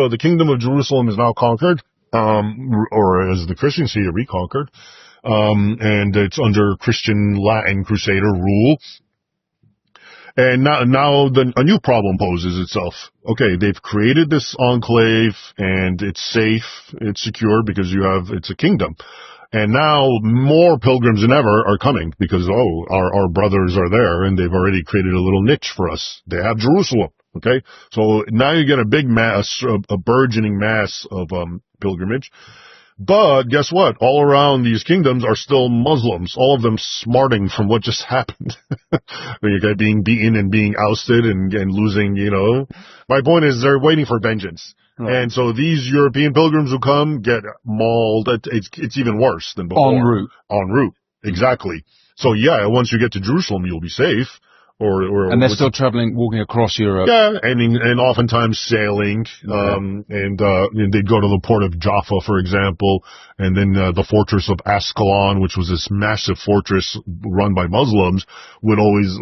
so the kingdom of Jerusalem is now conquered, or as the Christians see it, reconquered, and it's under Christian Latin Crusader rule. And now a new problem poses itself. Okay, they've created this enclave, and it's safe, it's secure because it's a kingdom. And now more pilgrims than ever are coming because, our brothers are there, and they've already created a little niche for us. They have Jerusalem. Okay, so now you get a big mass, a burgeoning mass of pilgrimage. But guess what? All around these kingdoms are still Muslims, all of them smarting from what just happened. Being beaten and being ousted and losing, My point is they're waiting for vengeance. Right. And so these European pilgrims who come get mauled. It's even worse than before. En route. Exactly. So yeah, once you get to Jerusalem, you'll be safe. And they're still walking across Europe. Yeah, and oftentimes sailing. And they'd go to the port of Jaffa, for example, and then the fortress of Ascalon, which was this massive fortress run by Muslims, would always,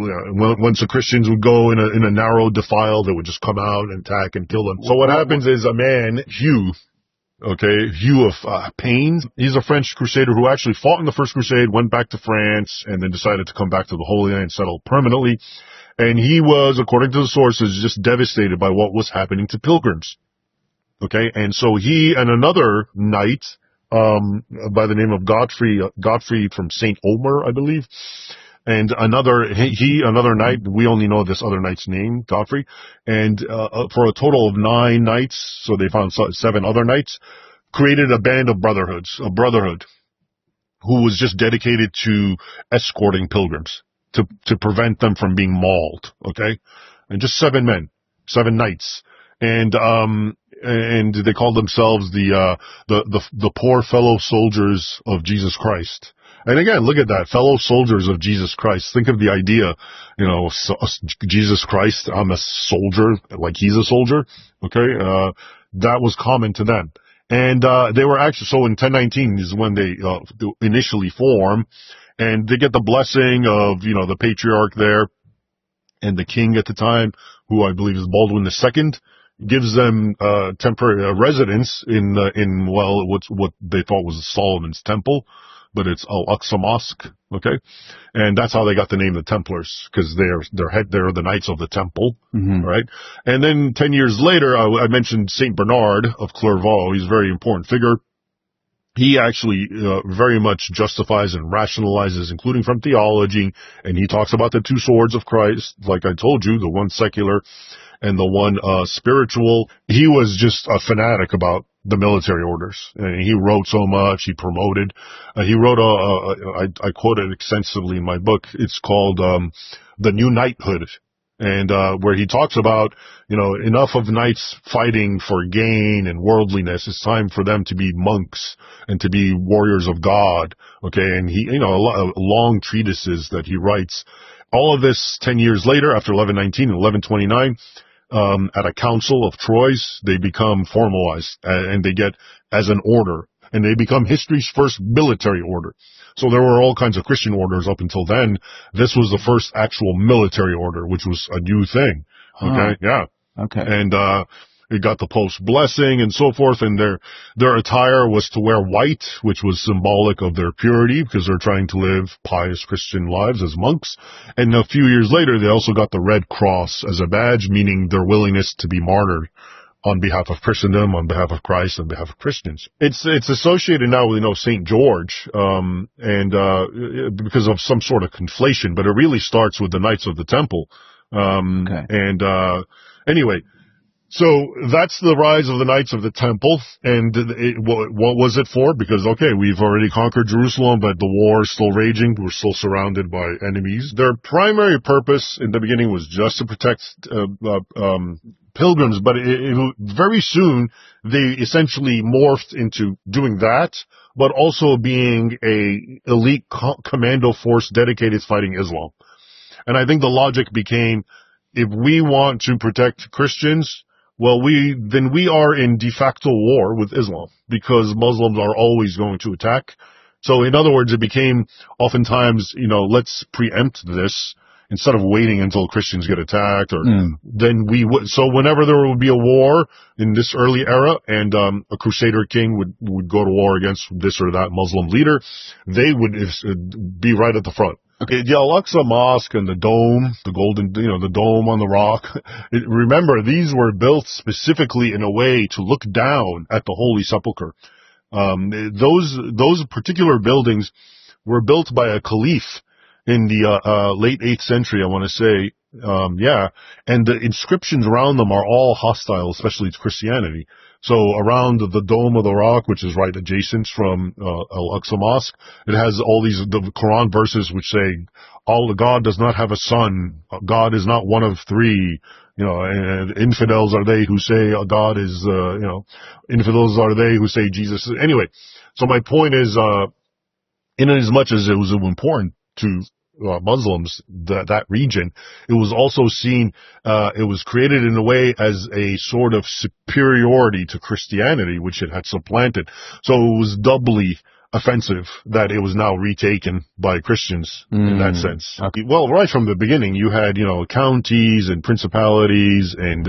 once the Christians would go in a narrow defile, they would just come out and attack and kill them. So what happens is a man, Hugh of Pains. He's a French crusader who actually fought in the First Crusade, went back to France, and then decided to come back to the Holy Land and settle permanently. And he was, according to the sources, just devastated by what was happening to pilgrims. Okay, and so he and another knight, by the name of Godfrey from St. Omer, I believe, and another knight, we only know this other knight's name, Godfrey, and for a total of 9 knights, so they found 7 other knights, created a band of a brotherhood, who was just dedicated to escorting pilgrims, to prevent them from being mauled, okay? And just 7 men, 7 knights, and they called themselves the poor fellow soldiers of Jesus Christ. And again, look at that, fellow soldiers of Jesus Christ. Think of the idea, Jesus Christ, I'm a soldier, like he's a soldier, okay? That was common to them. And they were actually, so in 1019 is when they initially form, and they get the blessing of, the patriarch there, and the king at the time, who I believe is Baldwin II, gives them temporary residence in what they thought was Solomon's Temple, but it's Al-Aqsa Mosque, okay? And that's how they got the name the Templars, because they're the Knights of the Temple, right? And then 10 years later, I mentioned Saint Bernard of Clairvaux. He's a very important figure. He actually very much justifies and rationalizes, including from theology, and he talks about the 2 swords of Christ, like I told you, the one secular and the one spiritual. He was just a fanatic about the military orders, and he wrote so much. He promoted. He wrote I quote it extensively in my book. It's called The New Knighthood, and where he talks about enough of knights fighting for gain and worldliness. It's time for them to be monks and to be warriors of God. Okay, and he long treatises that he writes. All of this 10 years later, after 1119 and 1129. At a council of Troyes, they become formalized, and they get as an order, and they become history's first military order. So there were all kinds of Christian orders up until then. This was the first actual military order, which was a new thing. Okay, yeah. Okay. And it got the Pope's blessing and so forth, and their attire was to wear white, which was symbolic of their purity, because they're trying to live pious Christian lives as monks. And a few years later, they also got the Red Cross as a badge, meaning their willingness to be martyred on behalf of Christendom, on behalf of Christ, on behalf of Christians. It's associated now with, St. George, and because of some sort of conflation, but it really starts with the Knights of the Temple. Okay. And anyway, so that's the rise of the Knights of the Temple, and what was it for? Because, okay, we've already conquered Jerusalem, but the war is still raging. We're still surrounded by enemies. Their primary purpose in the beginning was just to protect pilgrims, but very soon they essentially morphed into doing that, but also being a elite commando force dedicated to fighting Islam. And I think the logic became, if we want to protect Christians, well, then we are in de facto war with Islam, because Muslims are always going to attack. So in other words, it became oftentimes, let's preempt this. instead of waiting until Christians get attacked, or then we would. So whenever there would be a war in this early era, and a Crusader king would go to war against this or that Muslim leader, they would be right at the front. Okay, the Al-Aqsa Mosque and the dome, the golden, the dome on the rock. Remember, these were built specifically in a way to look down at the Holy Sepulchre. Those particular buildings were built by a caliph in the late 8th century, I want to say. And the inscriptions around them are all hostile, especially to Christianity. So around the Dome of the Rock, which is right adjacent from Al-Aqsa Mosque, it has all the Quran verses which say, God does not have a son, God is not one of three, and infidels are they who say God is, infidels are they who say Jesus is. Anyway, so my point is, in as much as it was important to Muslims, that region, it was also seen, it was created in a way as a sort of superiority to Christianity, which it had supplanted. So it was doubly offensive that it was now retaken by Christians in that sense. Okay. Well, right from the beginning, you had, counties and principalities and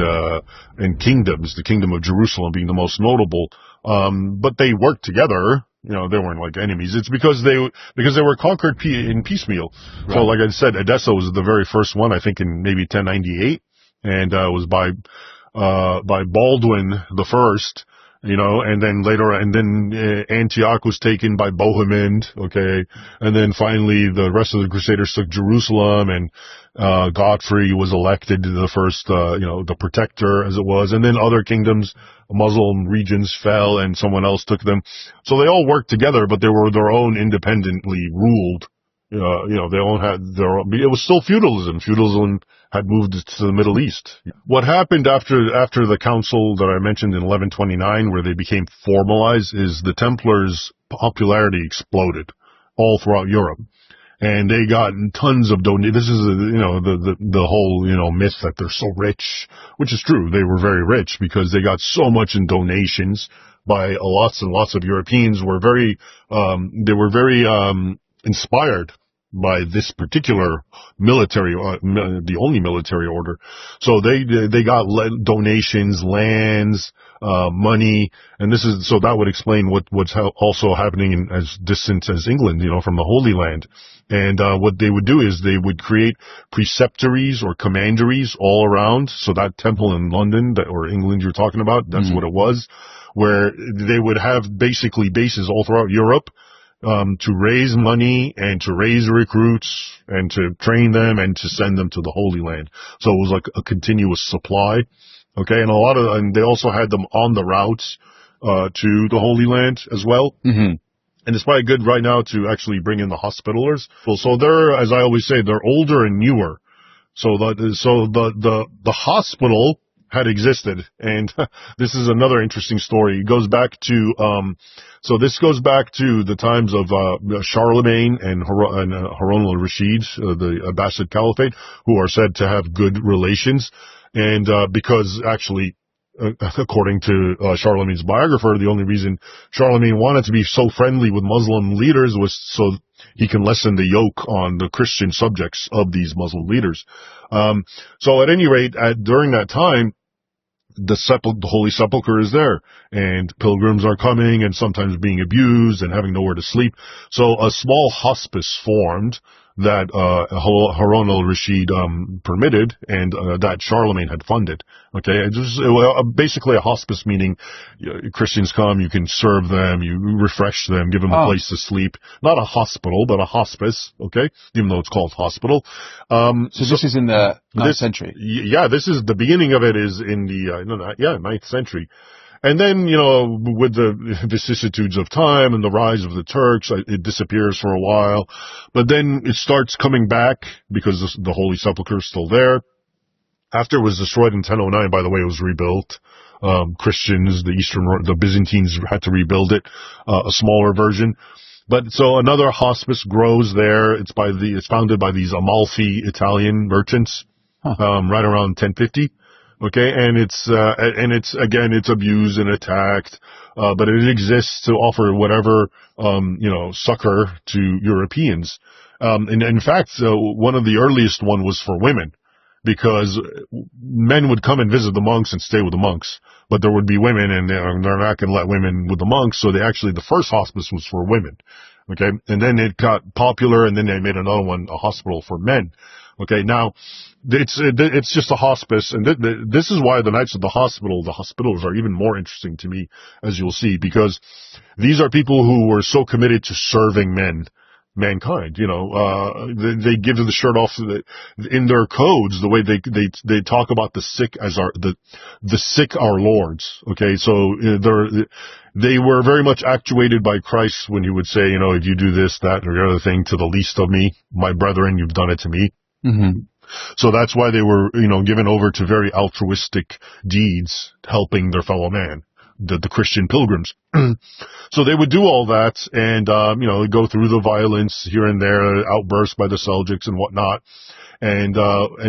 kingdoms, the kingdom of Jerusalem being the most notable. But they worked together. They weren't like enemies. It's because they were conquered in piecemeal. Right. So like I said, Edessa was the very first one, I think in maybe 1098, and it was by Baldwin the First, and then Antioch was taken by Bohemond, okay, and then finally the rest of the Crusaders took Jerusalem, and Godfrey was elected the first, the protector as it was, and then other kingdoms, Muslim regions fell and someone else took them. So they all worked together, but they were their own independently ruled. They all had it was still feudalism. Feudalism had moved to the Middle East. What happened after the council that I mentioned in 1129, where they became formalized, is the Templars' popularity exploded all throughout Europe. And they got tons of donations. This is, the whole, myth that they're so rich, which is true. They were very rich because they got so much in donations by lots and lots of Europeans they were very inspired by this particular military, the only military order. So they got donations, lands, money, and so that would explain what's also happening as distant as England, from the Holy Land. And what they would do is they would create preceptories or commanderies all around. So that temple in London or England you're talking about, that's what it was, where they would have basically bases all throughout Europe, to raise money and to raise recruits and to train them and to send them to the Holy Land. So it was like a continuous supply. Okay. And they also had them on the routes, to the Holy Land as well. Mm-hmm. And it's probably good right now to actually bring in the Hospitallers. So they're, as I always say, they're older and newer. So the hospital had existed, and this is another interesting story. It goes back to, this goes back to the times of Charlemagne and Harun al-Rashid, the Abbasid Caliphate, who are said to have good relations, and because actually, according to Charlemagne's biographer, the only reason Charlemagne wanted to be so friendly with Muslim leaders was so he can lessen the yoke on the Christian subjects of these Muslim leaders. So at any rate, during that time, the Holy Sepulchre is there, and pilgrims are coming and sometimes being abused and having nowhere to sleep. So a small hospice formed that Harun al-Rashid permitted, and that Charlemagne had funded. Okay, it was basically a hospice, meaning Christians come, you can serve them, you refresh them, give them a place to sleep. Not a hospital, but a hospice. Okay, even though it's called hospital. So this is in the 9th century. Yeah, this is the beginning of it. Is in the 9th century. And then, with the vicissitudes of time and the rise of the Turks, it disappears for a while. But then it starts coming back because the Holy Sepulchre is still there. After it was destroyed in 1009, by the way, it was rebuilt. Christians, the Byzantines had to rebuild it, a smaller version. But so another hospice grows there. It's founded by these Amalfi Italian merchants, right around 1050. Okay, and it's abused and attacked, but it exists to offer whatever, succor to Europeans. And in fact, one of the earliest one was for women, because men would come and visit the monks and stay with the monks, but there would be women, and they're not going to let women with the monks, so the first hospice was for women. Okay, and then it got popular, and then they made another one, a hospital for men. Okay, now, it's just a hospice, and this is why the Knights of the Hospitals are even more interesting to me, as you'll see, because these are people who were so committed to serving mankind. They give the shirt off in their codes. The way they talk about the sick as the sick our lords. Okay, so they were very much actuated by Christ when he would say, if you do this, that, or the other thing to the least of me, my brethren, you've done it to me. Mm-hmm. So that's why they were, given over to very altruistic deeds, helping their fellow man, the Christian pilgrims. So they would do all that, and go through the violence here and there, outbursts by the Seljuks and whatnot, and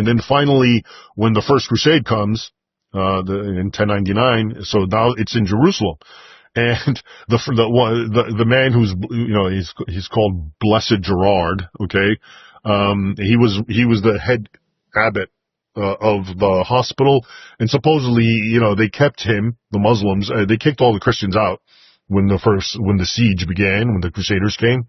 then finally, when the First Crusade comes, in 1099, so now it's in Jerusalem. And the man who's, he's called Blessed Gerard, okay? He was the head abbot of the hospital, and supposedly, they kept him, the Muslims, they kicked all the Christians out when the siege began, when the Crusaders came,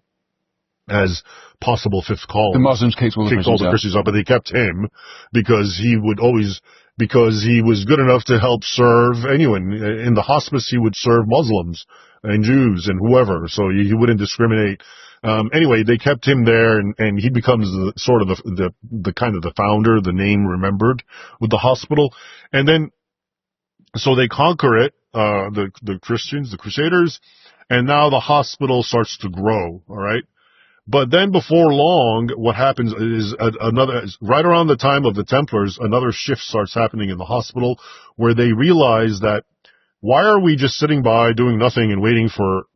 as possible fifth column. The Muslims kicked all the Christians out, but they kept him because he was good enough to help serve anyone. In the hospice, he would serve Muslims and Jews and whoever, so he wouldn't discriminate. Anyway, they kept him there, and he becomes the kind of the founder, the name remembered with the hospital. And then, so they conquer it, the Christians, the Crusaders, and now the hospital starts to grow, alright? But then before long, what happens is right around the time of the Templars, another shift starts happening in the hospital, where they realize that, why are we just sitting by doing nothing and waiting for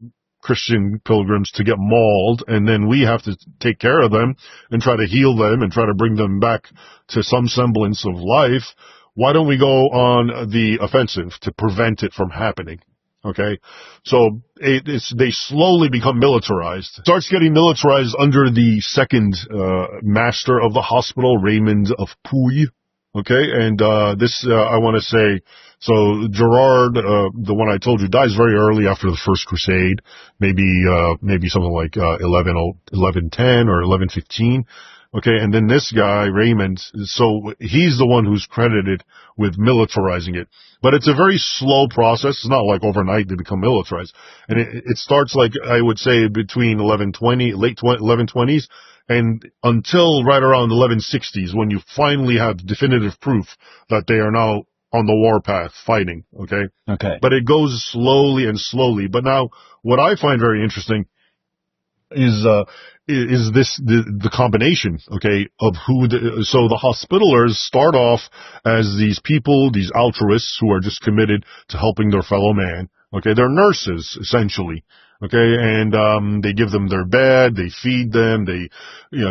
Christian pilgrims to get mauled, and then we have to take care of them and try to heal them and try to bring them back to some semblance of life? Why don't we go on the offensive to prevent it from happening? Okay, so they slowly become militarized. Starts getting militarized under the second master of the hospital, Raymond of Puy. Okay, and this I want to say. So Gerard, the one I told you, dies very early after the First Crusade, maybe something like 1110 or 1115. Okay, and then this guy Raymond, so he's the one who's credited with militarizing it. But it's a very slow process. It's not like overnight they become militarized, and it starts, like I would say, between 1120, late 1120s, and until right around 1160s, when you finally have definitive proof that they are now on the warpath fighting, okay? Okay. But it goes slowly and slowly. But now, what I find very interesting is the combination, okay, of so the Hospitallers start off as these people, these altruists who are just committed to helping their fellow man, okay? They're nurses, essentially. Okay, and they give them their bed, they feed them, they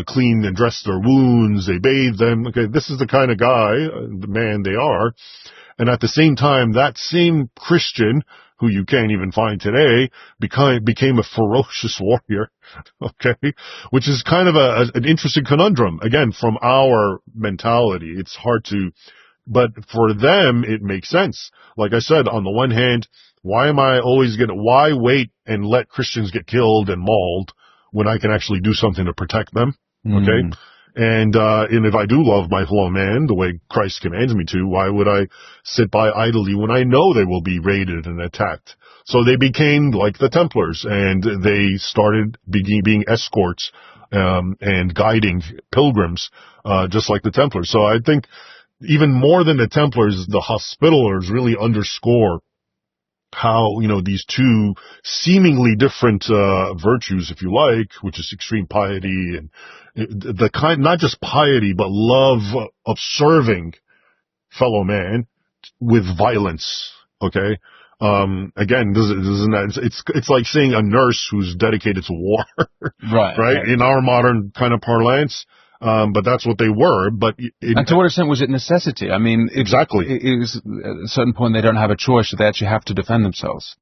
clean and dress their wounds, they bathe them. Okay, this is the kind of guy, the man they are. And at the same time, that same Christian, who you can't even find today, became a ferocious warrior. Okay, which is kind of an interesting conundrum. Again, from our mentality, it's hard to, but for them, it makes sense. Like I said, on the one hand, why wait and let Christians get killed and mauled when I can actually do something to protect them? Okay? And if I do love my fellow man the way Christ commands me to, why would I sit by idly when I know they will be raided and attacked? So they became like the Templars, and they started being escorts, and guiding pilgrims, just like the Templars. So I think even more than the Templars, the Hospitallers really underscore how, these two seemingly different virtues, if you like, which is extreme piety and the kind, not just piety, but love of serving fellow man with violence. Okay. Again, it's like saying a nurse who's dedicated to war. Right. Right. In our modern kind of parlance. but that's what they were. But and to what extent was it necessity? I mean, exactly. It was at a certain point they don't have a choice; they actually have to defend themselves.